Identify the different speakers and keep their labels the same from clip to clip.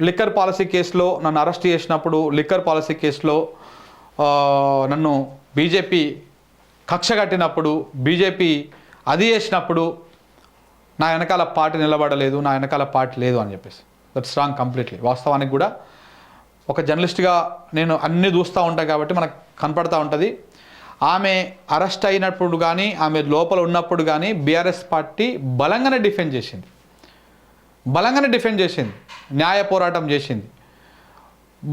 Speaker 1: Liquor policy కేసులో నన్ను arrest చేసినప్పుడు, లిక్కర్ పాలసీ కేసులో నన్ను బీజేపీ కక్ష కట్టినప్పుడు, బీజేపీ అది చేసినప్పుడు నా వెనకాల పార్టీ నిలబడలేదు, నా వెనకాల పార్టీ లేదు అని చెప్పేసి. That's wrong completely. వాస్తవానికి కూడా ఒక జర్నలిస్ట్గా నేను అన్నీ చూస్తూ ఉంటాను కాబట్టి మనకు కనపడతా ఉంటుంది. ఆమె అరెస్ట్ అయినప్పుడు కానీ, ఆమె లోపల ఉన్నప్పుడు కానీ బీఆర్ఎస్ పార్టీ బలంగానే డిఫెండ్ చేసింది, న్యాయ పోరాటం చేసింది.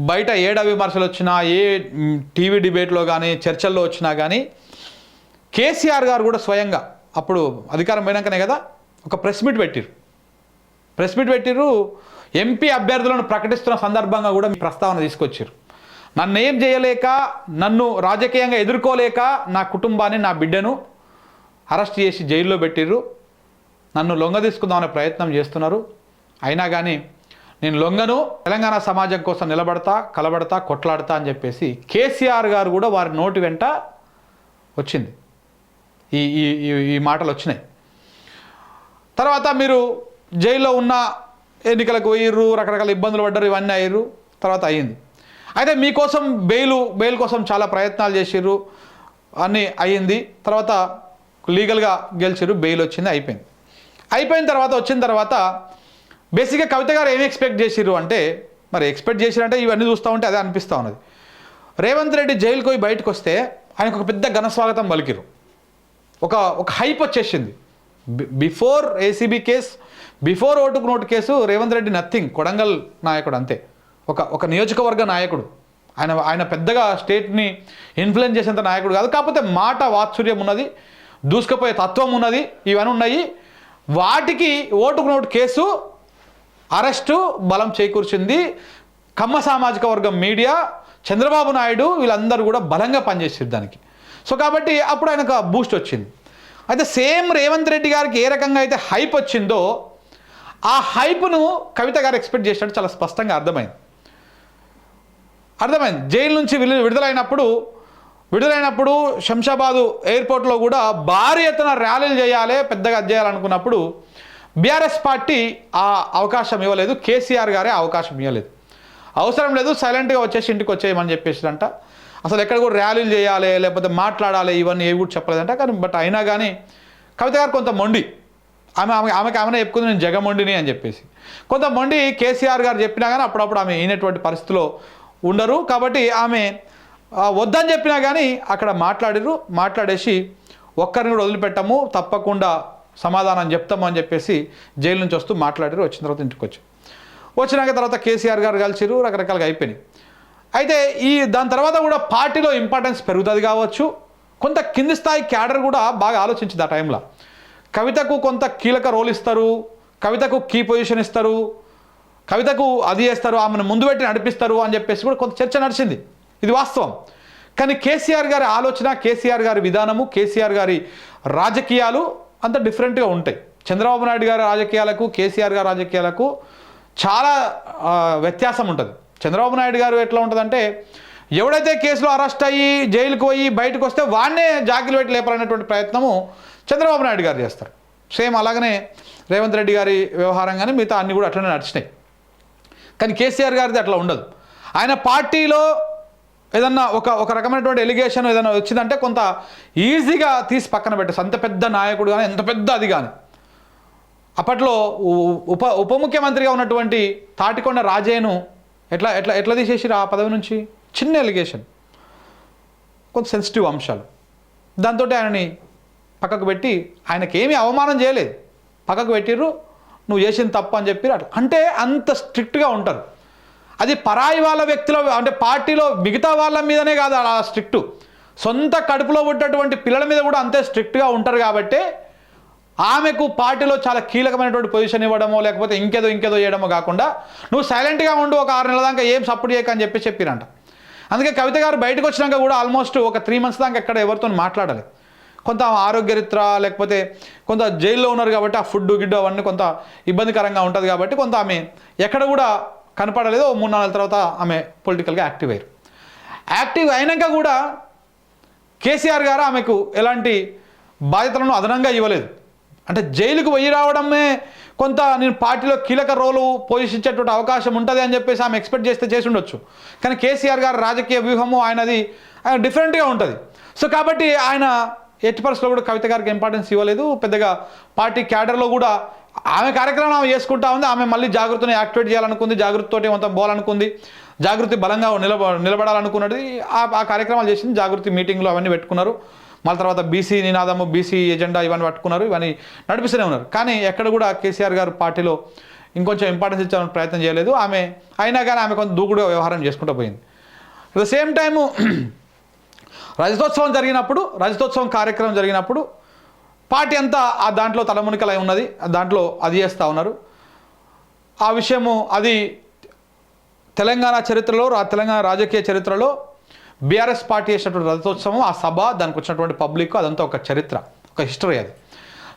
Speaker 1: బయట ఏడ విమర్శలు వచ్చినా, ఏ టీవీ డిబేట్లో కానీ, చర్చల్లో వచ్చినా కానీ కేసీఆర్ గారు కూడా స్వయంగా అప్పుడు అధికారం పోయినాకనే కదా ఒక ప్రెస్ మీట్ పెట్టిర్రు. ఎంపీ అభ్యర్థులను ప్రకటిస్తున్న సందర్భంగా కూడా మీ ప్రస్తావన తీసుకొచ్చారు. నన్ను ఏం చేయలేక, నన్ను రాజకీయంగా ఎదుర్కోలేక నా కుటుంబాన్ని, నా బిడ్డను అరెస్ట్ చేసి జైల్లో పెట్టిర్రు. నన్ను లొంగ తీసుకుందామనే ప్రయత్నం చేస్తున్నారు. అయినా కానీ నేను లొంగను, తెలంగాణ సమాజం కోసం నిలబడతా, కలబడతా, కొట్లాడతా అని చెప్పేసి కేసీఆర్ గారు కూడా వారి నోటి వెంట వచ్చింది, ఈ మాటలు వచ్చినాయి. తర్వాత మీరు జైల్లో ఉన్న ఎన్నికలకు పోయిర్రు, రకరకాల ఇబ్బందులు పడ్డారు, ఇవన్నీ అయ్యారు, తర్వాత అయ్యింది. అయితే మీకోసం బెయిల్ కోసం చాలా ప్రయత్నాలు చేసిర్రు, అన్నీ అయ్యింది. తర్వాత లీగల్గా గెలిచిర్రు, బెయిల్ వచ్చింది, అయిపోయిన తర్వాత వచ్చిన తర్వాత బేసిక్గా కవిత గారు ఏమి ఎక్స్పెక్ట్ చేసిర్రు అంటే, మరి ఎక్స్పెక్ట్ చేసిరంటే ఇవన్నీ చూస్తూ ఉంటే అదే అనిపిస్తూ ఉన్నది. రేవంత్ రెడ్డి జైలుకి పోయి బయటకు వస్తే ఆయనకు ఒక పెద్ద ఘనస్వాగతం పలికిరు, ఒక హైప్ వచ్చేసింది. బిఫోర్ ఏసీబీ కేసు, బిఫోర్ ఓటుకు note case Revanth Reddy nothing, Kodangal నాయకుడు అంతే, ఒక నియోజకవర్గ నాయకుడు. ఆయన పెద్దగా స్టేట్ని ఇన్ఫ్లుయెన్స్ చేసేంత నాయకుడు కాదు. కాకపోతే మాట వాత్సల్యం ఉన్నది, దూసుకుపోయే తత్వం ఉన్నది, ఇవన్నీ ఉన్నాయి. వాటికి ఓటుకు నోటు కేసు అరెస్టు బలం చేకూర్చింది. కమ్మ సామాజిక వర్గం మీడియా, చంద్రబాబు నాయుడు వీళ్ళందరూ కూడా బలంగా పనిచేసారు దానికి. సో కాబట్టి అప్పుడు ఆయనకు బూస్ట్ వచ్చింది. అయితే సేమ్ రేవంత్ రెడ్డి గారికి ఏ రకంగా అయితే హైప్ వచ్చిందో ఆ హైప్ను కవిత గారు ఎక్స్పెక్ట్ చేసినట్టు చాలా స్పష్టంగా అర్థమైంది. జైలు నుంచి విడుదలైనప్పుడు శంషాబాదు ఎయిర్పోర్ట్లో కూడా భారీ ఎత్తున ర్యాలీలు చేయాలి, పెద్దగా చేయాలనుకున్నప్పుడు బీఆర్ఎస్ పార్టీ ఆ అవకాశం ఇవ్వలేదు, కేసీఆర్ గారే అవకాశం ఇవ్వలేదు. అవసరం లేదు, సైలెంట్గా వచ్చేసి ఇంటికి వచ్చేయమని చెప్పేసిరంట. అసలు ఎక్కడ కూడా ర్యాలీలు చేయాలి, లేకపోతే మాట్లాడాలి, ఇవన్నీ ఏవి కూడా చెప్పలేదంట. కానీ అయినా కానీ కవిత గారు కొంత మొండి, ఆమె చెప్పుకుంది నేను జగమొండిని అని చెప్పేసి. కొంత మొండి కేసీఆర్ గారు చెప్పినా కానీ అప్పుడప్పుడు ఆమె అయినటువంటి పరిస్థితిలో ఉండరు. కాబట్టి ఆమె వద్దని చెప్పినా కానీ అక్కడ మాట్లాడేసి ఒక్కరిని కూడా వదిలిపెట్టము, తప్పకుండా సమాధానం చెప్తాము అని చెప్పేసి జైలు నుంచి వస్తూ మాట్లాడారు. వచ్చిన తర్వాత ఇంటికి వచ్చినాక తర్వాత కేసీఆర్ గారు కలిసిరు, రకరకాలుగా అయిపోయినాయి. అయితే దాని తర్వాత కూడా పార్టీలో ఇంపార్టెన్స్ పెరుగుతుంది కావచ్చు. కొంత కింది స్థాయి క్యాడర్ కూడా బాగా ఆలోచించింది ఆ టైంలో. కవితకు కొంత కీలక రోల్ ఇస్తారు, కవితకు కీ పొజిషన్ ఇస్తారు, కవితకు అది చేస్తారు, ఆమెను ముందు పెట్టి నడిపిస్తారు అని చెప్పేసి కూడా కొంత చర్చ నడిచింది. ఇది వాస్తవం. కానీ కేసీఆర్ గారి ఆలోచన, కేసీఆర్ గారి విధానము, కేసీఆర్ గారి రాజకీయాలు అంత డిఫరెంట్గా ఉంటాయి. చంద్రబాబు నాయుడు గారి రాజకీయాలకు, కేసీఆర్ గారి రాజకీయాలకు చాలా వ్యత్యాసం ఉంటుంది. చంద్రబాబు నాయుడు గారు ఎట్లా ఉంటుందంటే, ఎవడైతే కేసులో అరెస్ట్ అయ్యి జైలుకు పోయి బయటకు వస్తే వాడినే జాకిలు పెట్టి లేపాలనేటువంటి ప్రయత్నము చంద్రబాబు నాయుడు గారు చేస్తారు. సేమ్ అలాగనే రేవంత్ రెడ్డి గారి వ్యవహారం కానీ మిగతా అన్నీ కూడా అట్లనే నడిచినాయి. కానీ కేసీఆర్ గారిది అట్లా ఉండదు. ఆయన పార్టీలో ఏదన్నా ఒక రకమైనటువంటి ఎలిగేషన్ ఏదైనా వచ్చిందంటే కొంత ఈజీగా తీసి పక్కన పెట్టేసి, అంత పెద్ద నాయకుడు కానీ, ఎంత పెద్ద అది కానీ. అప్పట్లో ఉప ముఖ్యమంత్రిగా ఉన్నటువంటి తాటికొండ రాజయ్యను ఎట్లా తీసేసిరు ఆ పదవి నుంచి? చిన్న ఎలిగేషన్, కొంత సెన్సిటివ్ అంశాలు, దాంతో ఆయనని పక్కకు పెట్టి, ఆయనకేమీ అవమానం చేయలేదు, పక్కకు పెట్టిర్రు, నువ్వు చేసింది తప్పు అని చెప్పి. అట్లా అంటే అంత స్ట్రిక్ట్గా ఉంటారు. అది పరాయి వాళ్ళ వ్యక్తుల అంటే పార్టీలో మిగతా వాళ్ళ మీదనే కాదు అలా స్ట్రిక్ట్, సొంత కడుపులో పుట్టినటువంటి పిల్లల మీద కూడా అంతే స్ట్రిక్ట్గా ఉంటారు. కాబట్టి ఆమెకు పార్టీలో చాలా కీలకమైనటువంటి పొజిషన్ ఇవ్వడమో లేకపోతే ఇంకేదో చేయడమో కాకుండా నువ్వు సైలెంట్గా ఉండు, ఒక 6 నెలల దాకా ఏం సపోర్ట్ చేయక అని చెప్పిరంట. అందుకే కవిత గారు బయటకు వచ్చినాక కూడా ఆల్మోస్ట్ ఒక 3 months దాకా ఎక్కడ ఎవరితో మాట్లాడాలి. కొంత ఆరోగ్యరీత్యా లేకపోతే కొంత జైల్లో ఉన్నారు కాబట్టి ఆ ఫుడ్ గిడ్డు అవన్నీ కొంత ఇబ్బందికరంగా ఉంటుంది కాబట్టి కొంత ఆమె ఎక్కడ కూడా కనపడలేదు. 3-4 నెలల తర్వాత ఆమె పొలిటికల్గా యాక్టివ్ అయినాక కూడా కేసీఆర్ గారు ఆమెకు ఎలాంటి బాధ్యతలను అదనంగా ఇవ్వలేదు. అంటే జైలుకు పోయి రావడమే కొంత నేను పార్టీలో కీలక రోలు పోషించేటువంటి అవకాశం ఉంటుంది అని చెప్పేసి ఆమె ఎక్స్పెక్ట్ చేసి ఉండొచ్చు. కానీ కేసీఆర్ గారి రాజకీయ వ్యూహము ఆయన డిఫరెంట్గా ఉంటుంది. సో కాబట్టి ఆయన ఎట్టి పరిస్థితుల్లో కూడా కవిత గారికి ఇంపార్టెన్స్ ఇవ్వలేదు. పెద్దగా పార్టీ క్యాడర్లో కూడా ఆమె కార్యక్రమం ఆమె చేసుకుంటా ఉంది. ఆమె మళ్ళీ జాగృతిని యాక్టివేట్ చేయాలనుకుంది, జాగృతితోటి మొత్తం పోవాలనుకుంది, జాగృతి బలంగా నిలబడాలనుకున్నది. ఆ కార్యక్రమాలు చేసింది. జాగృతి మీటింగ్లు అవన్నీ పెట్టుకున్నారు. మళ్ళీ తర్వాత బీసీ నినాదము, బీసీ ఎజెండా ఇవన్నీ పట్టుకున్నారు. ఇవన్నీ నడిపిస్తూనే ఉన్నారు. కానీ ఎక్కడ కూడా కేసీఆర్ గారు పార్టీలో ఇంకొంచెం ఇంపార్టెన్స్ ఇచ్చాలని ప్రయత్నం చేయలేదు. ఆమె అయినా కానీ ఆమె కొంత దూకుడుగా వ్యవహారం చేసుకుంటూ పోయింది. అట్ ద సేమ్ టైము రజతోత్సవం కార్యక్రమం జరిగినప్పుడు పార్టీ అంతా ఆ దాంట్లో తలమునికలై ఉన్నది. దాంట్లో అది చేస్తూ ఉన్నారు. ఆ విషయము అది తెలంగాణ చరిత్రలో, తెలంగాణ రాజకీయ చరిత్రలో బీఆర్ఎస్ పార్టీ చేసినటువంటి రజతోత్సవం, ఆ సభ, దానికి వచ్చినటువంటి పబ్లిక్, అదంతా ఒక చరిత్ర, ఒక హిస్టరీ అది.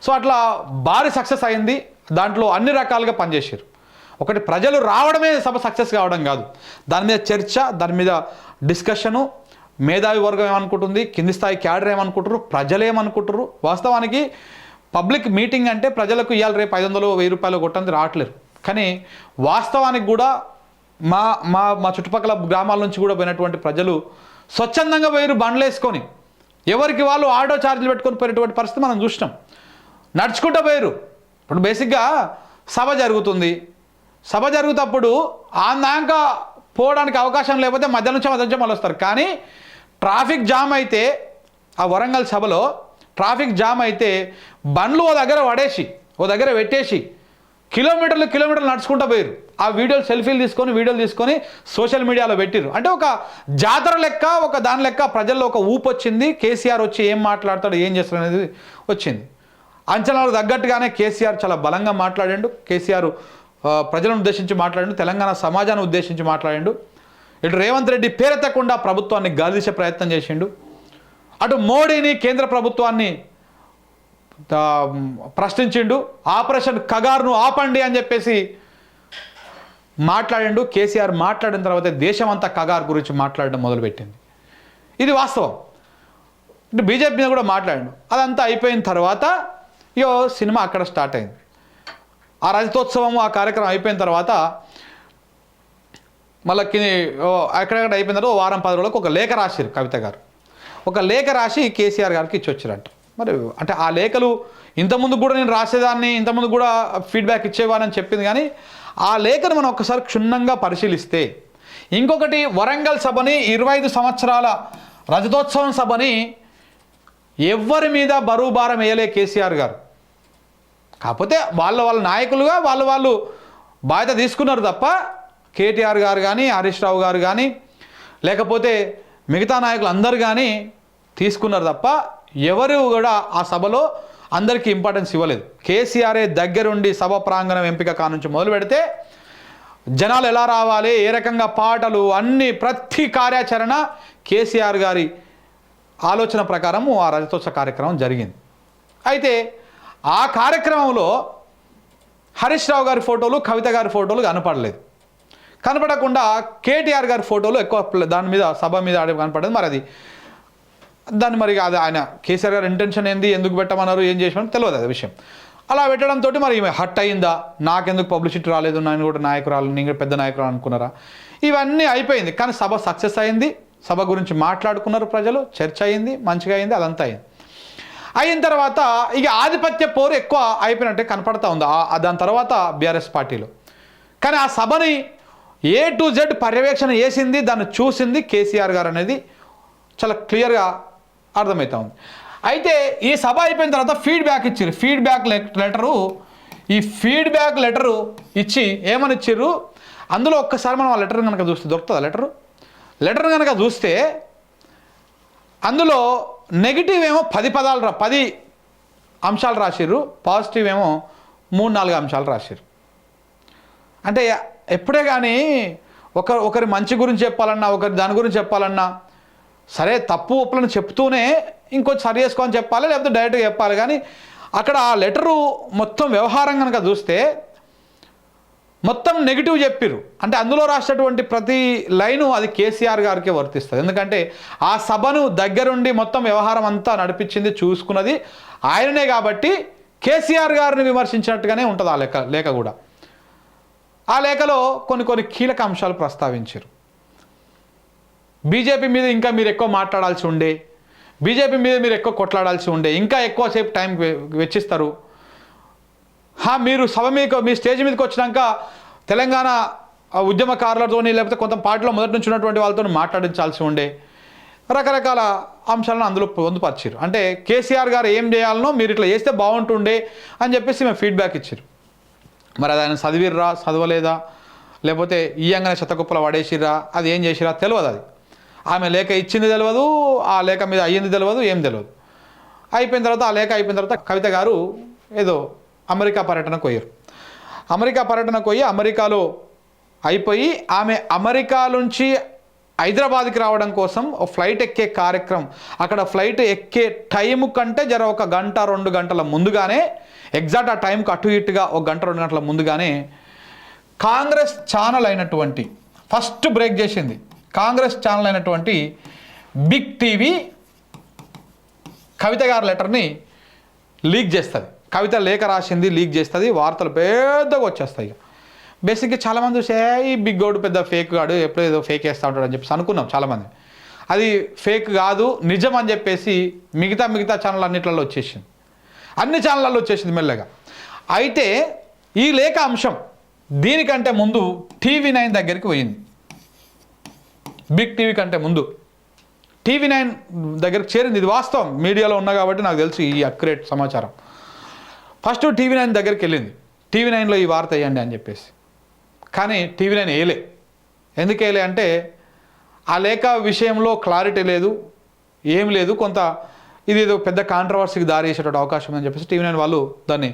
Speaker 1: సో అట్లా భారీ సక్సెస్ అయింది. దాంట్లో అన్ని రకాలుగా పనిచేశారు. ఒకటి ప్రజలు రావడమే సభ సక్సెస్ కావడం కాదు, దాని మీద చర్చ, దాని మీద డిస్కషను, మేధావి వర్గం ఏమనుకుంటుంది, కింది స్థాయి క్యాడర్ ఏమనుకుంటారు, ప్రజలు ఏమనుకుంటారు. వాస్తవానికి పబ్లిక్ మీటింగ్ అంటే ప్రజలకు ఇవాళ రేపు 500, 1000 రూపాయలు కొట్టంది రావట్లేరు. కానీ వాస్తవానికి కూడా మా చుట్టుపక్కల గ్రామాల నుంచి కూడా పోయినటువంటి ప్రజలు స్వచ్ఛందంగా పోయారు. బండ్లు వేసుకొని ఎవరికి వాళ్ళు ఆటో ఛార్జీలు పెట్టుకొని పోయినటువంటి పరిస్థితి మనం చూసినాం. నడుచుకుంటూ పోయారు. ఇప్పుడు బేసిక్గా సభ జరుగుతప్పుడు ఆందాక పోవడానికి అవకాశం లేకపోతే మధ్య నుంచి మళ్ళీ వస్తారు. కానీ ట్రాఫిక్ జామ్ అయితే, ఆ వరంగల్ సభలో ట్రాఫిక్ జామ్ అయితే బండ్లు ఓ దగ్గర పెట్టేసి కిలోమీటర్లు నడుచుకుంటూ పోయారు. ఆ సెల్ఫీలు తీసుకొని సోషల్ మీడియాలో పెట్టిరు. అంటే ఒక జాతర లెక్క, ఒక దాని లెక్క ప్రజల్లో ఒక ఊపు వచ్చింది. కేసీఆర్ వచ్చి ఏం మాట్లాడతాడు, ఏం చేస్తాడు అనేది వచ్చింది. అంచనాలకు తగ్గట్టుగానే కేసీఆర్ చాలా బలంగా మాట్లాడాడు. కేసీఆర్ ప్రజలను ఉద్దేశించి మాట్లాడాడు, తెలంగాణ సమాజాన్ని ఉద్దేశించి మాట్లాడాడు. ఇటు రేవంత్ రెడ్డి పేరెత్తకుండా ప్రభుత్వాన్ని గాలిదీసే ప్రయత్నం చేసిండు. అటు మోడీని, కేంద్ర ప్రభుత్వాన్ని ప్రశ్నించిండు. ఆపరేషన్ కగార్ను ఆపండి అని చెప్పేసి మాట్లాడిండు. కేసీఆర్ మాట్లాడిన తర్వాత దేశం అంతా కగార్ గురించి మాట్లాడడం మొదలుపెట్టింది. ఇది వాస్తవం. అంటే బీజేపీ మీద కూడా మాట్లాడిండు. అదంతా అయిపోయిన తర్వాత సినిమా అక్కడ స్టార్ట్ అయింది. ఆ రజతోత్సవం, ఆ కార్యక్రమం అయిపోయిన తర్వాత మళ్ళీ ఎక్కడెక్కడ అయిపోయిన తర్వాత వారం 10 రోజులకు ఒక లేఖ రాశారు కవిత గారు. ఒక లేఖ రాసి కేసీఆర్ గారికి ఇచ్చి వచ్చారంట. మరి అంటే ఆ లేఖలు ఇంతకుముందు కూడా నేను రాసేదాన్ని, ఇంతకుముందు కూడా ఫీడ్బ్యాక్ ఇచ్చేవానని చెప్పింది. కానీ ఆ లేఖను మనం ఒకసారి క్షుణ్ణంగా పరిశీలిస్తే, ఇంకొకటి వరంగల్ సభని 25 సంవత్సరాల రజతోత్సవం సభని ఎవ్వరి మీద బరువు భారం వేయలే కేసీఆర్ గారు. కాకపోతే వాళ్ళ నాయకులుగా వాళ్ళు బాధ్యత తీసుకున్నారు తప్ప కేటీఆర్ గారు కానీ, హరీష్ రావు గారు కానీ, లేకపోతే మిగతా నాయకులు అందరు కానీ తీసుకున్నారు తప్ప ఎవరు కూడా ఆ సభలో అందరికీ ఇంపార్టెన్స్ ఇవ్వలేదు. కేసీఆరే దగ్గరుండి సభ ప్రాంగణం ఎంపిక కానుంచి మొదలు పెడితే జనాలు ఎలా రావాలి, ఏ రకంగా పాటలు, అన్ని ప్రతి కార్యాచరణ కేసీఆర్ గారి ఆలోచన ప్రకారము ఆ రజతోత్సవ కార్యక్రమం జరిగింది. అయితే ఆ కార్యక్రమంలో హరీష్ రావు గారి ఫోటోలు, కవిత గారి ఫోటోలు కనపడకుండా కేటీఆర్ గారి ఫోటోలు ఎక్కువ దాని మీద, సభ మీద కనపడేది. మరి అది ఆయన కేసీఆర్ గారి ఇంటెన్షన్ ఏంది, ఎందుకు పెట్టమన్నారు, ఏం చేసామని తెలియదు అది విషయం. అలా పెట్టడంతో మరి ఈమె హట్ అయిందా, నాకెందుకు పబ్లిసిటీ రాలేదు, నేను కూడా నాయకురాలు, నేను కూడా పెద్ద నాయకురాలు అనుకున్నారా, ఇవన్నీ అయిపోయింది. కానీ సభ సక్సెస్ అయింది. సభ గురించి మాట్లాడుకున్నారు ప్రజలు, చర్చ అయింది, మంచిగా అయింది, అదంతా అయింది. అయిన తర్వాత ఇక ఆధిపత్య పోరు ఎక్కువ అయిపోయినట్టే కనపడతా ఉంది దాని తర్వాత బీఆర్ఎస్ పార్టీలో. కానీ ఆ సభని A to Z పర్యవేక్షణ చేసింది, దాన్ని చూసింది కేసీఆర్ గారు అనేది చాలా క్లియర్గా అర్థమవుతా ఉంది. అయితే ఈ సభ అయిపోయిన తర్వాత ఫీడ్బ్యాక్ ఇచ్చారు. ఫీడ్బ్యాక్ లెటరు ఇచ్చి ఏమని ఇచ్చారు, అందులో ఒక్కసారి మనం ఆ లెటర్ కనుక చూస్తే దొరుకుతుందా లెటర్ కనుక చూస్తే అందులో నెగిటివ్ ఏమో 10 అంశాలు రాసిర్రు, పాజిటివ్ ఏమో 3-4 అంశాలు రాసిర్రు. అంటే ఎప్పుడే కానీ ఒకరి మంచి గురించి చెప్పాలన్నా, ఒకరి దాని గురించి చెప్పాలన్నా సరే తప్పు ఒప్పులను చెప్తూనే ఇంకొంచెం సరి చేసుకోని చెప్పాలి, లేకపోతే డైరెక్ట్గా చెప్పాలి. కానీ అక్కడ ఆ లెటరు మొత్తం వ్యవహారం కనుక చూస్తే మొత్తం నెగిటివ్ చెప్పిర్రు. అంటే అందులో రాసినటువంటి ప్రతి లైను అది కేసీఆర్ గారికే వర్తిస్తుంది. ఎందుకంటే ఆ సభను దగ్గరుండి మొత్తం వ్యవహారం అంతా నడిపించింది, చూసుకున్నది ఆయననే. కాబట్టి కేసీఆర్ గారిని విమర్శించినట్టుగానే ఉంటుంది ఆ లేఖ కూడా. ఆ లేఖలో కొన్ని కీలక అంశాలు ప్రస్తావించారు. బీజేపీ మీద ఇంకా మీరు ఎక్కువ మాట్లాడాల్సి ఉండే, బీజేపీ మీద మీరు ఎక్కువ కొట్లాడాల్సి ఉండే, ఇంకా ఎక్కువసేపు టైం వెచ్చిస్తారు. మీరు సభ మీద మీ స్టేజ్ మీదకి వచ్చినాక తెలంగాణ ఉద్యమకారులతోని లేకపోతే కొంత పార్టీలో మొదటి నుంచి ఉన్నటువంటి వాళ్ళతో మాట్లాడించాల్సి ఉండే, రకరకాల అంశాలను అందులో పొందుపరిచారు. అంటే కేసీఆర్ గారు ఏం చేయాలనో మీరు ఇట్లా చేస్తే బాగుంటుండే అని చెప్పేసి మేము ఫీడ్బ్యాక్ ఇచ్చారు. మరి అది ఆయన చదివిర్రా చదవలేదా, లేకపోతే ఈయంగానే శతకుప్పల పడేసిర్రా, అది ఏం చేసిరా తెలియదు. అది ఆమె లేఖ ఇచ్చింది తెలియదు, ఆ లేఖ మీద అయ్యింది తెలియదు, ఏం తెలియదు. అయిపోయిన తర్వాత ఆ లేఖ అయిపోయిన తర్వాత కవిత గారు ఏదో అమెరికా పర్యటనకు పోయారు. అమెరికా పర్యటనకు పోయి అమెరికాలో అయిపోయి ఆమె అమెరికా నుంచి హైదరాబాద్కి రావడం కోసం ఒక ఫ్లైట్ ఎక్కే కార్యక్రమం, అక్కడ ఫ్లైట్ ఎక్కే టైం కంటే జర 1 గంట 2 గంటల ముందుగానే, ఎగ్జాక్ట్ ఆ టైంకి అటు ఇటుగా 1 గంట 2 గంటల ముందుగానే కాంగ్రెస్ ఛానల్ అయినటువంటి ఫస్ట్ బ్రేక్ చేసింది. కాంగ్రెస్ ఛానల్ అయినటువంటి బిగ్ టీవీ కవిత గారి లెటర్ని లీక్ చేస్తుంది. కవిత లేఖ రాసింది లీక్ చేస్తుంది, వార్తలు పెద్దగా వచ్చేస్తాయి. బేసిక్గా చాలామంది చూసే ఈ బిగ్ గౌడ్ పెద్ద ఫేక్ గాడు, ఎప్పుడో ఏదో ఫేక్ వేస్తూ ఉంటాడు అని చెప్పేసి అనుకున్నాం చాలామంది. అది ఫేక్ కాదు, నిజం అని చెప్పేసి మిగతా ఛానల్ అన్నిట్లలో వచ్చేసింది, అన్ని ఛానళ్ళల్లో వచ్చేసింది మెల్లగా. అయితే ఈ లేఖ అంశం దీనికంటే ముందు TV9 దగ్గరికి పోయింది. బిగ్ టీవీ కంటే ముందు TV9 దగ్గరికి చేరింది. ఇది వాస్తవం, మీడియాలో ఉన్నా కాబట్టి నాకు తెలుసు ఈ అక్యురేట్ సమాచారం. ఫస్ట్ TV9 దగ్గరికి వెళ్ళింది, TV9లో ఈ వార్త వేయండి అని చెప్పేసి. కానీ TV9 వేయలే. ఎందుకు వేయలే అంటే ఆ లేఖ విషయంలో క్లారిటీ లేదు, ఏం లేదు, కొంత ఇది ఏదో పెద్ద కాంట్రవర్సీకి దారి చేసేటువంటి అవకాశం ఉందని చెప్పేసి TV9 వాళ్ళు దాన్ని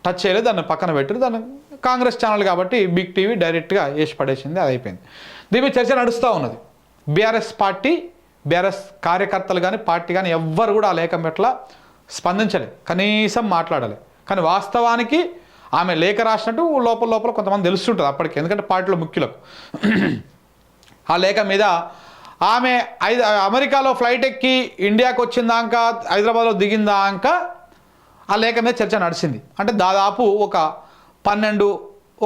Speaker 1: టచ్ చేయలేదు, దాన్ని పక్కన పెట్టారు. దాన్ని కాంగ్రెస్ ఛానల్ కాబట్టి బిగ్ టీవీ డైరెక్ట్గా వేసి పడేసింది, అది అయిపోయింది. దీని మీద చర్చ నడుస్తూ ఉన్నది. బీఆర్ఎస్ పార్టీ, బీఆర్ఎస్ కార్యకర్తలు కానీ పార్టీ కానీ ఎవ్వరు కూడా ఆ లేఖ పట్ల స్పందించలేదు, కనీసం మాట్లాడలేదు. కానీ వాస్తవానికి ఆమె లేఖ రాసినట్టు లోపల కొంతమంది తెలుస్తుంటుంది అప్పటికి, ఎందుకంటే పార్టీలో ముఖ్యులకు. ఆ లేఖ మీద ఆమె అమెరికాలో ఫ్లైట్ ఎక్కి ఇండియాకి వచ్చిందాక, హైదరాబాద్లో దిగిందాక ఆ లేఖ మీద చర్చ నడిచింది. అంటే దాదాపు ఒక 12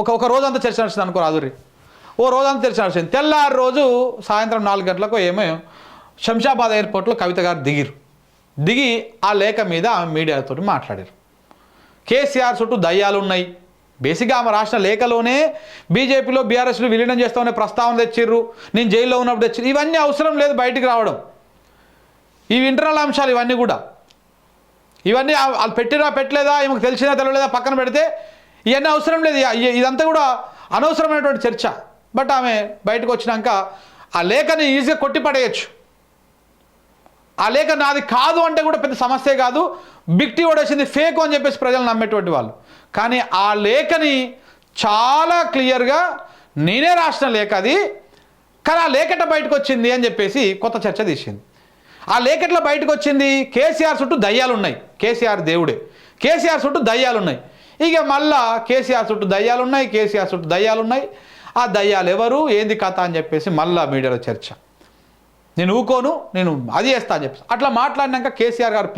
Speaker 1: ఒక రోజంతా చర్చ నడిచింది అనుకో రాదురి, ఓ రోజంతా చర్చ నడిచింది. తెల్లారి రోజు సాయంత్రం 4 గంటలకు ఏమో శంషాబాద్ ఎయిర్పోర్ట్లో కవిత గారు దిగి ఆ లేఖ మీద ఆమె మీడియాతో మాట్లాడారు. కేసీఆర్ చుట్టూ దయ్యాలు ఉన్నాయి, బేసిక్గా ఆమె రాసిన లేఖలోనే బీజేపీలో బీఆర్ఎస్లో విలీనం చేస్తామనే ప్రస్తావన తెచ్చిర్రు, నేను జైల్లో ఉన్నప్పుడు తెచ్చిర్రు. ఇవన్నీ అవసరం లేదు బయటికి రావడం, ఇవి ఇంటర్నల్ అంశాలు. ఇవన్నీ వాళ్ళు పెట్టిరా పెట్టలేదా, ఈమెకు తెలిసినా తెలియలేదా పక్కన పెడితే ఇవన్నీ అవసరం లేదు. ఇదంతా కూడా అనవసరమైనటువంటి చర్చ. బట్ ఆమె బయటకు వచ్చినాక ఆ లేఖని ఈజీగా కొట్టి పడేయచ్చు. ఆ లేఖ నాది కాదు అంటే కూడా పెద్ద సమస్య కాదు, బిగ్ టీ వచ్చింది ఫేక్ అని చెప్పేసి ప్రజలు నమ్మేటువంటి వాళ్ళు. కానీ ఆ లేఖని చాలా క్లియర్గా నేనే రాసిన లేఖ అది, కానీ ఆ లేఖట బయటకు వచ్చింది అని చెప్పేసి కొత్త చర్చ తీసింది. ఆ లేఖట్లో బయటకు వచ్చింది కేసీఆర్ చుట్టూ దయ్యాలు ఉన్నాయి, కేసీఆర్ దేవుడే, కేసీఆర్ చుట్టూ దయ్యాలు ఉన్నాయి. ఇక మళ్ళా కేసీఆర్ చుట్టూ దయ్యాలు ఉన్నాయి, ఆ దయ్యాలు ఎవరు, ఏంది కథ అని చెప్పేసి మళ్ళా మీడియాలో చర్చ. నేను ఊకోను, నేను అది చేస్తా అని చెప్పేసి అట్లా మాట్లాడినాక కేసీఆర్ గారు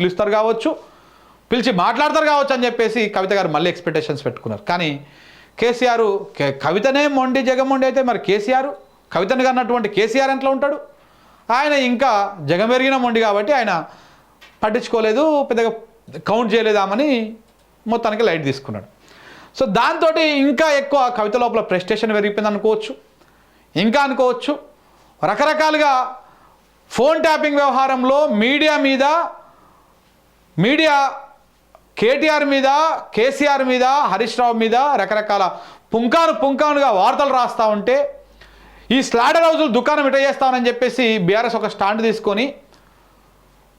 Speaker 1: పిలిచి మాట్లాడతారు కావచ్చు అని చెప్పేసి కవిత గారు మళ్ళీ ఎక్స్పెక్టేషన్స్ పెట్టుకున్నారు. కానీ కేసీఆర్ కవితనే జగమొండి అయితే మరి కవితను కన్నటువంటి కేసీఆర్ ఎంట్లో ఉంటాడు? ఆయన ఇంకా జగమెరిగిన మొండి కాబట్టి ఆయన పట్టించుకోలేదు, పెద్దగా కౌంట్ చేయలేదామని మొత్తానికి లైట్ తీసుకున్నాడు. సో దాంతో ఇంకా ఎక్కువ కవిత లోపల ప్రెస్టేషన్ పెరిగిపోయింది అనుకోవచ్చు. రకరకాలుగా ఫోన్ ట్యాపింగ్ వ్యవహారంలో మీడియా కేటీఆర్ మీద, కేసీఆర్ మీద, హరీష్ రావు మీద రకరకాల పుంకానుగా వార్తలు రాస్తూ ఉంటే ఈ స్లాటర్ హౌజులు దుకాణం ఇట చేస్తామని చెప్పేసి బీఆర్ఎస్ ఒక స్టాండ్ తీసుకొని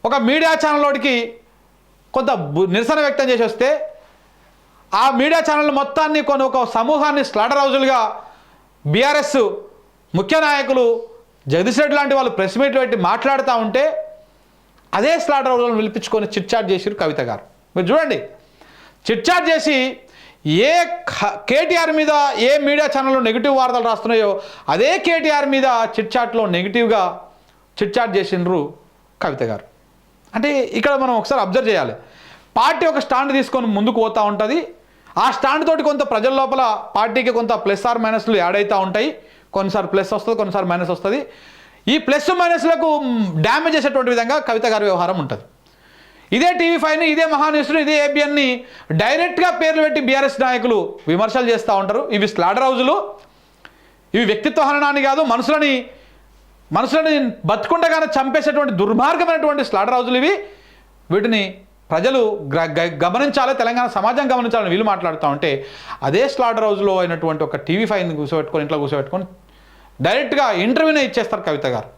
Speaker 1: ఒక మీడియా ఛానల్లోకి కొంత నిరసన వ్యక్తం చేసి వస్తే ఆ మీడియా ఛానల్ మొత్తాన్ని ఒక సమూహాన్ని స్లాటర్ హౌజులుగా బీఆర్ఎస్ ముఖ్య నాయకులు జగదీష్ రెడ్డి లాంటి వాళ్ళు ప్రెస్ మీట్లు పెట్టి మాట్లాడుతూ ఉంటే అదే స్లాటర్ హౌజులను పిలిపించుకొని చిట్చాట్ చేసిరు కవిత గారు. మీరు చూడండి, చిట్చాట్ చేసి కేటీఆర్ మీద ఏ మీడియా ఛానల్లో నెగిటివ్ వార్తలు రాస్తున్నాయో అదే కేటీఆర్ మీద చిట్చాట్లో నెగిటివ్గా చిట్చాట్ చేసిండ్రు కవిత గారు. అంటే ఇక్కడ మనం ఒకసారి అబ్జర్వ్ చేయాలి, పార్టీ ఒక స్టాండ్ తీసుకొని ముందుకు పోతూ ఉంటుంది. ఆ స్టాండ్ తోటి కొంత ప్రజల లోపల పార్టీకి కొంత ప్లస్ ఆర్ మైనస్లు యాడ్ అవుతూ ఉంటాయి. కొన్నిసార్లు ప్లస్ వస్తుంది, కొన్నిసార్లు మైనస్ వస్తుంది. ఈ ప్లస్ మైనస్లకు డ్యామేజ్ చేసేటువంటి విధంగా కవిత గారి వ్యవహారం ఉంటుంది. ఇదే టీవీ5ని, ఇదే మహాన్యూస్ని, ఇదే ఏబిఎన్ని డైరెక్ట్గా పేర్లు పెట్టి బీఆర్ఎస్ నాయకులు విమర్శలు చేస్తూ ఉంటారు. ఇవి స్లాడర్ హౌజులు, ఇవి వ్యక్తిత్వ హననాన్ని కాదు, మనుషులని బతుకుండగానే చంపేసేటువంటి దుర్మార్గమైనటువంటి స్లాడర్ హౌజులు ఇవి. వీటిని ప్రజలు గమనించాలి, తెలంగాణ సమాజం గమనించాలని వీళ్ళు మాట్లాడుతూ ఉంటే, అదే స్లాడర్ హౌజ్లో అయినటువంటి ఒక టీవీ5ని కూర్చోబెట్టుకొని, ఇంట్లో కూర్చోబెట్టుకొని డైరెక్ట్గా ఇంటర్వ్యూనే ఇచ్చేస్తారు కవిత గారు.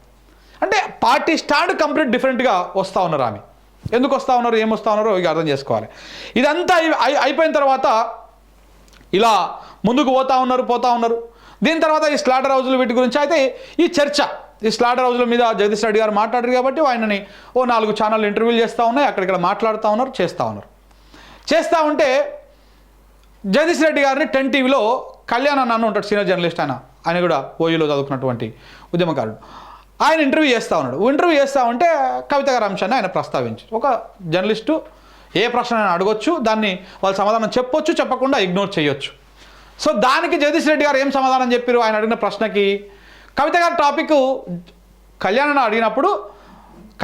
Speaker 1: అంటే పార్టీ స్టాండ్ కంప్లీట్ డిఫరెంట్గా వస్తూ ఉన్నారు. ఆమె ఎందుకు వస్తూ ఉన్నారు, ఏమొస్తూ ఉన్నారో ఇక అర్థం చేసుకోవాలి. ఇదంతా అయిపోయిన తర్వాత ఇలా ముందుకు పోతూ ఉన్నారు. దీని తర్వాత ఈ స్లాడర్ హౌజ్లు వీటి గురించి అయితే ఈ చర్చ, ఈ స్లాడర్ హౌజ్ల మీద జగదీష్ రెడ్డి గారు మాట్లాడారు కాబట్టి ఆయనని 4 ఛానళ్ళు ఇంటర్వ్యూలు చేస్తూ ఉన్నాయి, అక్కడిక్కడ మాట్లాడుతూ ఉన్నారు, చేస్తూ ఉంటే జగదీష్ రెడ్డి గారిని 10 టీవీలో కళ్యాణ్ అన్న ఉంటాడు, సీనియర్ జర్నలిస్ట్. ఆయన కూడా ఓయూలో చదువుకున్నటువంటి ఉద్యమకారుడు. ఆయన ఇంటర్వ్యూ చేస్తూ ఉంటే కవిత గారి అంశాన్ని ఆయన ప్రస్తావించారు. ఒక జర్నలిస్టు ఏ ప్రశ్న ఆయన అడగొచ్చు, దాన్ని వాళ్ళు సమాధానం చెప్పొచ్చు, చెప్పకుండా ఇగ్నోర్ చేయొచ్చు. సో దానికి జగదీష్ రెడ్డి గారు ఏం సమాధానం చెప్పారు ఆయన అడిగిన ప్రశ్నకి? కవిత గారి టాపిక్ కళ్యాణ్ అడిగినప్పుడు,